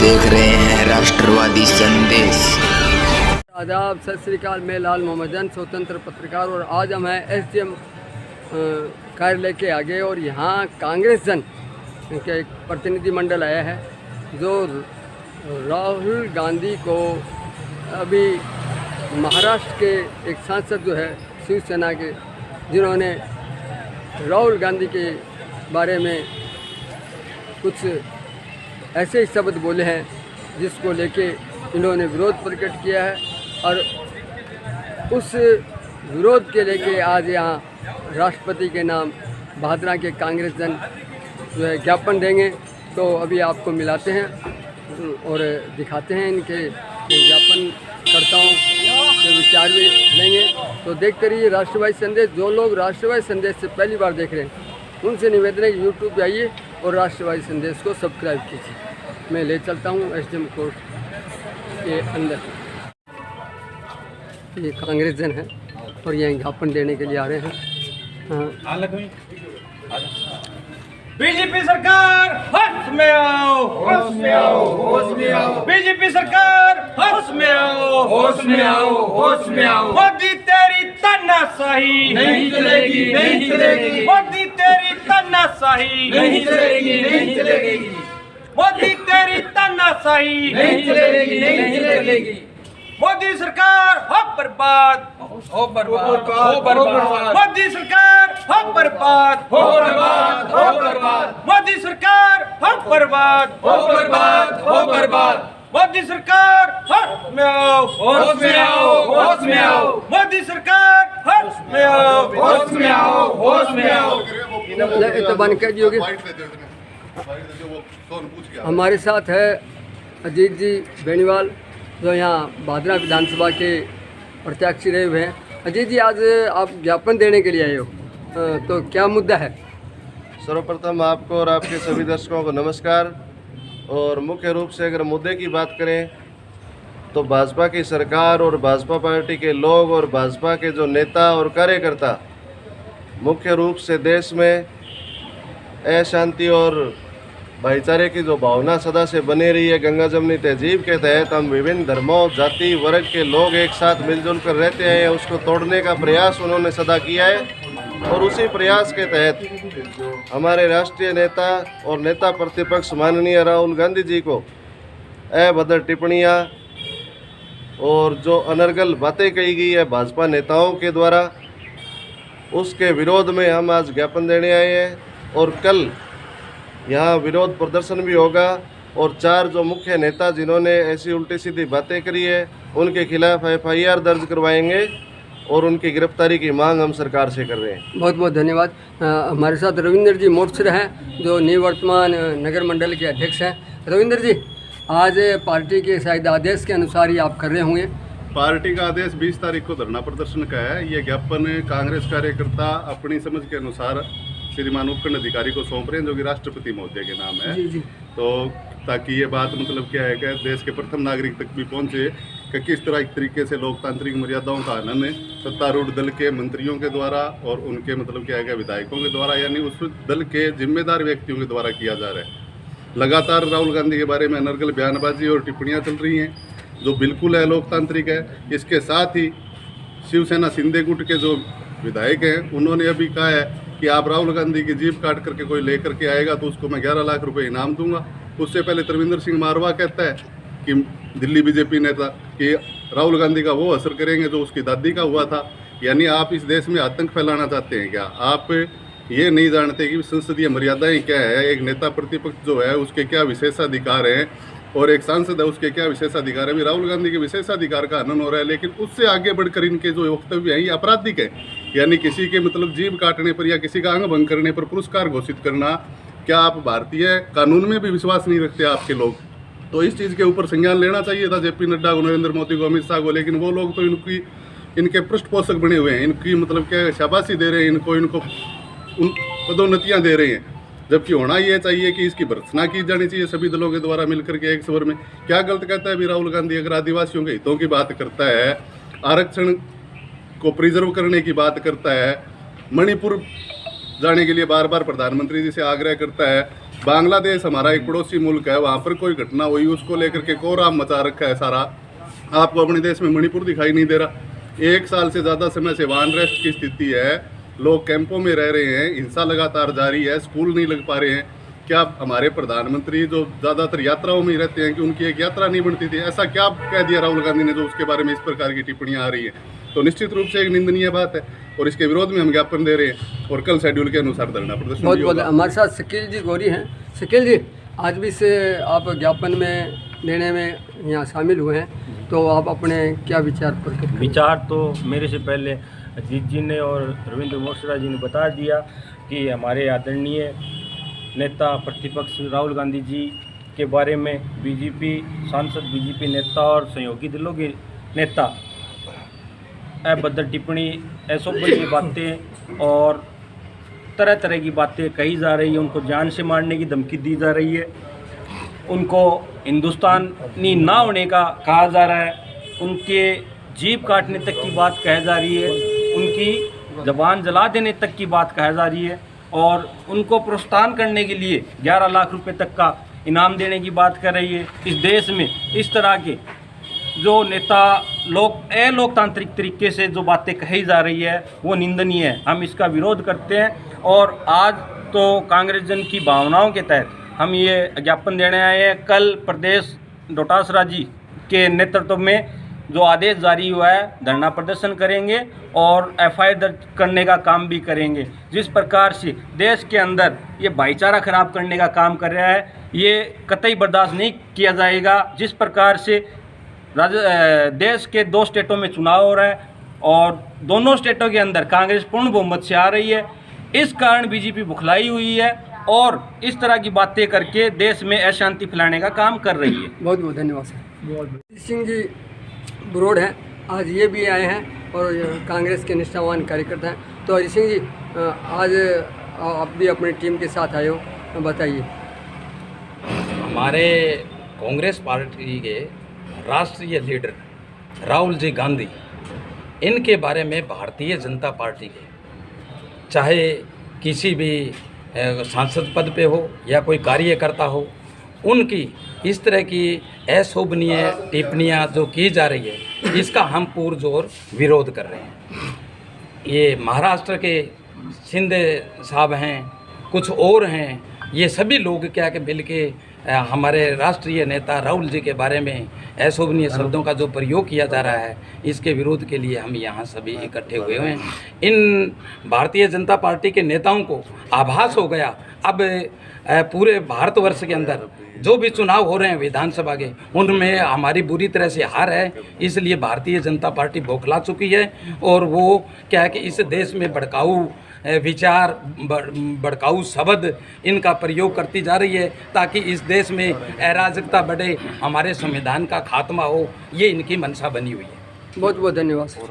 देख रहे हैं राष्ट्रवादी संदेश। आदाब, सत श्री अकाल। मैं लाल मोहम्मदन, स्वतंत्र पत्रकार, और आज हम हैं एसडीएम कार्यालय के आगे और यहाँ कांग्रेस जन के एक प्रतिनिधिमंडल आया है जो राहुल गांधी को अभी महाराष्ट्र के एक सांसद जो है शिवसेना के, जिन्होंने राहुल गांधी के बारे में कुछ ऐसे ही शब्द बोले हैं जिसको लेके इन्होंने विरोध प्रकट किया है, और उस विरोध के लेके आज यहाँ राष्ट्रपति के नाम भादरा के कांग्रेस जन जो है ज्ञापन देंगे। तो अभी आपको मिलाते हैं और दिखाते हैं इनके ज्ञापन करताओं के विचार भी लेंगे। तो देखते रहिए राष्ट्रवादी संदेश। जो लोग राष्ट्रवादी संदेश से पहली बार देख रहे हैं उनसे निवेदन है कि यूट्यूब पे आइए और राष्ट्रवादी संदेश को सब्सक्राइब कीजिए। मैं ले चलता हूँ एसडीएम कोर्ट के अंदर। ये कांग्रेस जन है और ये ज्ञापन देने के लिए आ रहे हैं। बीजेपी सरकार होश में आओ, होश में आओ, होश में आओ। बीजेपी सरकार होश में आओ, होश में आओ, होश में आओ। मोदी तेरी तानाशाही नहीं चलेगी, नहीं चलेगी। मोदी तेरी तानाशाही नहीं चलेगी, नहीं चलेगी। मोदी तेरी तानाशाही नहीं चलेगी, नहीं चलेगी। मोदी सरकार हो बर्बाद, हो बर्बाद, हो बर्बाद। मोदी सरकार हो बर्बाद, हो बर्बाद, हो बर्बाद। मोदी सरकार हो बर्बाद, हो बर्बाद, हो बर्बाद। मोदी सरकार होश में आओ, होश में आओ, होश में आओ। मोदी सरकार होश में आओ, होश में आओ, होश में आओ। तो बन कर दियोगे। हमारे साथ है अजीत जी बेनीवाल जो यहाँ भादरा विधानसभा के प्रत्याशी रहे हुए हैं। अजीत जी, आज आप ज्ञापन देने के लिए आए हो, तो क्या मुद्दा है? सर्वप्रथम आपको और आपके सभी दर्शकों को नमस्कार। और मुख्य रूप से अगर मुद्दे की बात करें तो भाजपा की सरकार और भाजपा पार्टी के लोग और भाजपा के जो नेता और कार्यकर्ता मुख्य रूप से देश में अशांति और भाईचारे की जो भावना सदा से बनी रही है, गंगा जमनी तहजीब के तहत हम विभिन्न धर्मों, जाति, वर्ग के लोग एक साथ मिलजुल कर रहते हैं, उसको तोड़ने का प्रयास उन्होंने सदा किया है। और उसी प्रयास के तहत हमारे राष्ट्रीय नेता और नेता प्रतिपक्ष माननीय राहुल गांधी जी को अभद्र टिप्पणियाँ और जो अनर्गल बातें कही गई है भाजपा नेताओं के द्वारा, उसके विरोध में हम आज ज्ञापन देने आए हैं। और कल यहाँ विरोध प्रदर्शन भी होगा और 4 जो मुख्य नेता जिन्होंने ऐसी उल्टी सीधी बातें करी है उनके खिलाफ FIR दर्ज करवाएंगे और उनकी गिरफ्तारी की मांग हम सरकार से कर रहे हैं। बहुत बहुत धन्यवाद। हमारे साथ रविंद्र जी मोर्चर हैं जो निवर्तमान नगर मंडल के अध्यक्ष हैं। रविंद्र जी, आज पार्टी के शायद आदेश के अनुसार ही आप कर रहे होंगे। पार्टी का आदेश 20 तारीख को धरना प्रदर्शन का है। ये ज्ञापन कांग्रेस कार्यकर्ता अपनी समझ के अनुसार श्रीमान उपखंड अधिकारी को सौंप रहे हैं जो कि राष्ट्रपति महोदय के नाम है। जी। तो ताकि ये बात मतलब क्या है कि देश के प्रथम नागरिक तक भी पहुंचे कि किस तरह एक तरीके से लोकतांत्रिक मर्यादाओं का हनन सत्तारूढ़ दल के मंत्रियों के द्वारा और उनके मतलब क्या है विधायकों के द्वारा, यानी उस दल के जिम्मेदार व्यक्तियों के द्वारा किया जा रहा है। लगातार राहुल गांधी के बारे में अनर्गल बयानबाजी और टिप्पणियाँ चल रही हैं जो बिल्कुल अलोकतांत्रिक है। इसके साथ ही शिवसेना शिंदे गुट के जो विधायक हैं उन्होंने अभी कहा है कि आप राहुल गांधी की जीभ काट करके कोई लेकर के आएगा तो उसको मैं 11 लाख रुपए इनाम दूंगा। उससे पहले तरविंदर सिंह मारवा कहता है कि दिल्ली बीजेपी नेता कि राहुल गांधी का वो असर करेंगे जो उसकी दादी का हुआ था। यानी आप इस देश में आतंक फैलाना चाहते हैं क्या? आप ये नहीं जानते कि संसदीय मर्यादाएं क्या है, एक नेता प्रतिपक्ष जो है उसके क्या विशेषाधिकार हैं और एक सांसद है उसके क्या विशेषाधिकार है। अभी राहुल गांधी के विशेषाधिकार का हनन हो रहा है, लेकिन उससे आगे बढ़कर इनके जो वक्तव्य हैं ये आपराधिक है। यानी किसी के मतलब जीभ काटने पर या किसी का अंग भंग करने पर पुरस्कार घोषित करना, क्या आप भारतीय कानून में भी विश्वास नहीं रखते आपके लोग? तो इस चीज़ के ऊपर संज्ञान लेना चाहिए था JP नड्डा को, नरेंद्र मोदी को, अमित शाह को। लेकिन वो लोग तो इनके पृष्ठपोषक बने हुए हैं, इनकी मतलब क्या शाबाशी दे रहे हैं, इनको पदोन्नतियाँ दे रहे हैं। जबकि होना ये चाहिए कि इसकी भर्त्सना की जानी चाहिए सभी दलों के द्वारा मिलकर के एक स्वर में। क्या गलत कहता है अभी राहुल गांधी? अगर आदिवासियों के हितों की बात करता है, आरक्षण को प्रिजर्व करने की बात करता है, मणिपुर जाने के लिए बार बार प्रधानमंत्री जी से आग्रह करता है, बांग्लादेश हमारा एक पड़ोसी मुल्क है, वहाँ पर कोई घटना हुई उसको लेकर के कोहराम मचा रखा है सारा। आपको अपने देश में मणिपुर दिखाई नहीं दे रहा। 1 साल से ज़्यादा समय से वहाँ अनरेस्ट की स्थिति है, लोग कैंपों में रह रहे हैं, हिंसा लगातार जारी है, स्कूल नहीं लग पा रहे हैं। क्या हमारे प्रधानमंत्री जो ज़्यादातर यात्राओं में ही रहते हैं कि उनकी एक यात्रा नहीं बनती थी? ऐसा क्या कह दिया राहुल गांधी ने जो उसके बारे में इस प्रकार की टिप्पणियां आ रही हैं? तो निश्चित रूप से एक निंदनीय बात है और इसके विरोध में हम ज्ञापन दे रहे हैं और कल शेड्यूल के अनुसार धरना प्रदर्शन बहुत भी बहुत होगा। हमारे साथ शकील जी गौरी हैं। शकील जी, आज भी से आप ज्ञापन में देने में यहाँ शामिल हुए हैं, तो आप अपने क्या विचार प्रकट करें? विचार तो मेरे से पहले अजीत जी ने और रविंद्र मोशरा जी ने बता दिया कि हमारे आदरणीय नेता प्रतिपक्ष राहुल गांधी जी के बारे में बीजेपी सांसद, बीजेपी नेता और सहयोगी दलों के नेता अभद्र टिप्पणी, असभ्य की बातें और तरह तरह की बातें कही जा रही है। उनको जान से मारने की धमकी दी जा रही है, उनको हिंदुस्तानी ना होने का कहा जा रहा है, उनके जीभ काटने तक की बात कही जा रही है, उनकी ज़बान जला देने तक की बात कही जा रही है और उनको प्रोत्साहन करने के लिए 11 लाख रुपए तक का इनाम देने की बात कर रही है। इस देश में इस तरह के जो नेता अलोकतांत्रिक तरीके से जो बातें कही जा रही है वो निंदनीय है। हम इसका विरोध करते हैं और आज तो कांग्रेस जन की भावनाओं के तहत हम ये ज्ञापन देने आए हैं। कल प्रदेश डोटासरा जी के नेतृत्व में जो आदेश जारी हुआ है, धरना प्रदर्शन करेंगे और FIR दर्ज करने का काम भी करेंगे। जिस प्रकार से देश के अंदर ये भाईचारा खराब करने का काम कर रहा है, ये कतई बर्दाश्त नहीं किया जाएगा। जिस प्रकार से देश के 2 स्टेटों में चुनाव हो रहा है और दोनों स्टेटों के अंदर कांग्रेस पूर्ण बहुमत से आ रही है, इस कारण बीजेपी बुखलाई हुई है और इस तरह की बातें करके देश में अशांति फैलाने का काम कर रही है। बहुत बहुत धन्यवाद सर। सिंह जी बरोड़ हैं, आज ये भी आए हैं और कांग्रेस के निष्ठावान कार्यकर्ता हैं। तो अजीत सिंह जी, आज आप भी अपनी टीम के साथ आए हो, बताइए। हमारे कांग्रेस पार्टी के राष्ट्रीय लीडर राहुल जी गांधी, इनके बारे में भारतीय जनता पार्टी के चाहे किसी भी सांसद पद पे हो या कोई कार्यकर्ता हो, उनकी इस तरह की अशोभनीय टिप्पणियां जो की जा रही है, इसका हम पुरजोर विरोध कर रहे हैं। ये महाराष्ट्र के शिंदे साहब हैं, कुछ और हैं, ये सभी लोग क्या कि मिल के हमारे राष्ट्रीय नेता राहुल जी के बारे में अशोभनीय शब्दों का जो प्रयोग किया जा रहा है, इसके विरोध के लिए हम यहाँ सभी इकट्ठे हुए हैं। इन भारतीय जनता पार्टी के नेताओं को आभास हो गया, अब पूरे भारतवर्ष के अंदर जो भी चुनाव हो रहे हैं विधानसभा के, उनमें हमारी बुरी तरह से हार है। इसलिए भारतीय जनता पार्टी बौखला चुकी है और वो क्या है कि इस देश में भड़काऊ विचार, भड़काऊ शब्द इनका प्रयोग करती जा रही है ताकि इस देश में अराजकता बढ़े, हमारे संविधान का खात्मा हो, ये इनकी मंशा बनी हुई है। बहुत बहुत धन्यवाद सर।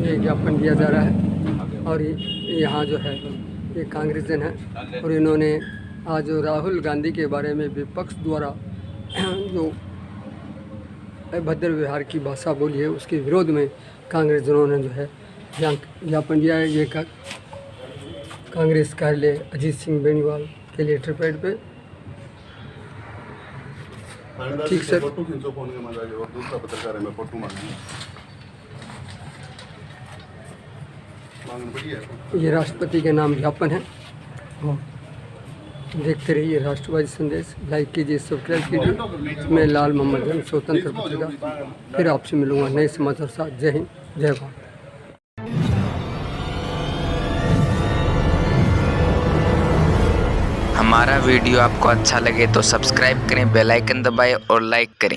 ये ज्ञापन दिया जा रहा है और यहाँ जो है ये कांग्रेस जन है और इन्होंने आज राहुल गांधी के बारे में विपक्ष द्वारा जो अभद्र व्यवहार की भाषा बोली है, उसके विरोध में कांग्रेस जनों ने जो है ज्ञापन दिया है। ये कांग्रेस कार्यालय अजीत सिंह बेनीवाल के लेटर पैड पे। ठीक सर। फोटो खींचो फोन के मजा और दूसरा पत्रकार है, मैं फोटो मांगने पड़ी है। ये राष्ट्रपति के नाम ज्ञापन है। देखते रहिए राष्ट्रवादी संदेश, लाइक कीजिए, सब्सक्राइब कीजिए। मैं लाल मोहम्मद जन, स्वतंत्र पत्रकार, फिर आपसे मिलूंगा नए समाचार साथ। जय हिंद, जय भारत। हमारा वीडियो आपको अच्छा लगे तो सब्सक्राइब करें, बेल आइकन दबाएं और लाइक करें।